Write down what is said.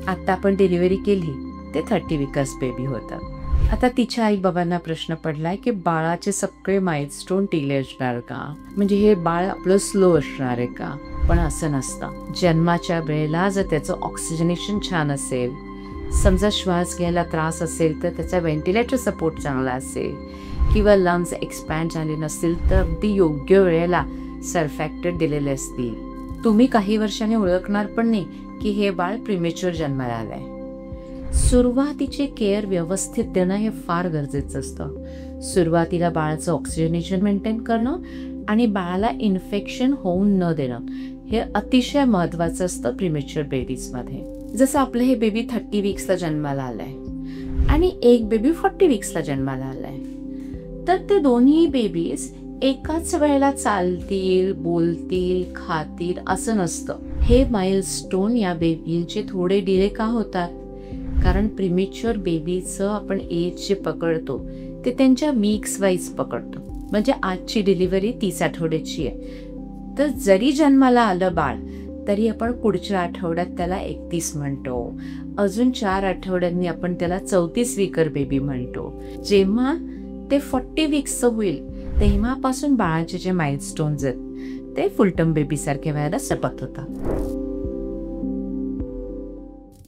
आता आपण डिलिव्हरी केली ते 30 वीकर्स बेबी होतं. आता तिच्या आई बाबांना प्रश्न पडलाय की बाळाचे सगळे माइलस्टोन डिले असणार का, म्हणजे हे बाळ आपलं स्लो असणार आहे का. पण असं नसतं. जन्माच्या वेळेला जर त्याचं ऑक्सिजनेशन छान असेल, समजा श्वास घ्यायला त्रास असेल तर त्याचा व्हेंटिलेटर सपोर्ट चांगला असेल, किंवा लंग्स एक्सपॅन्ड झाले नसतील तर अगदी योग्य वेळेला सर्फॅक्टेड दिलेले असतील, तुम्ही काही वर्षांनी ओळखणार पण नाही की हे बाळ प्रीमेच्युअर जन्माला आलंय. सुरुवातीचे केअर व्यवस्थित देणं हे फार गरजेचं असतं. सुरुवातीला बाळाचं ऑक्सिजनेशन मेंटेन करणं आणि बाळाला इन्फेक्शन होऊन न देणं हे अतिशय महत्त्वाचं असतं प्रीमेच्युअर बेबीजमध्ये. जसं आपलं हे बेबी 30 वीक्सला जन्माला आलंय आणि एक बेबी 40 वीक्सला जन्माला आलाय, तर ते दोन्ही बेबीज एकाच वेळेला चालतील, बोलतील, खातील असं नसतं. हे माइलस्टोन या बेबींचे थोडे डिले का होतात, कारण प्रीमेच्युअर बेबीचं आपण एज जे पकडतो ते त्यांच्या वीक्स वाईज पकडतो. म्हणजे आजची डिलिव्हरी 30 आठवड्याची आहे, तर जरी जन्माला आलं बाळ तरी आपण पुढच्या आठवड्यात त्याला 31 म्हणतो. अजून 4 आठवड्यांनी आपण त्याला 34 वीकर बेबी म्हणतो. जेव्हा ते 40 वीक्सचं होईल तेव्हापासून बाळाचे जे माइलस्टोन्स आहेत ते फुल टर्म बेबीसारखे व्हायला सुरुवात होतात.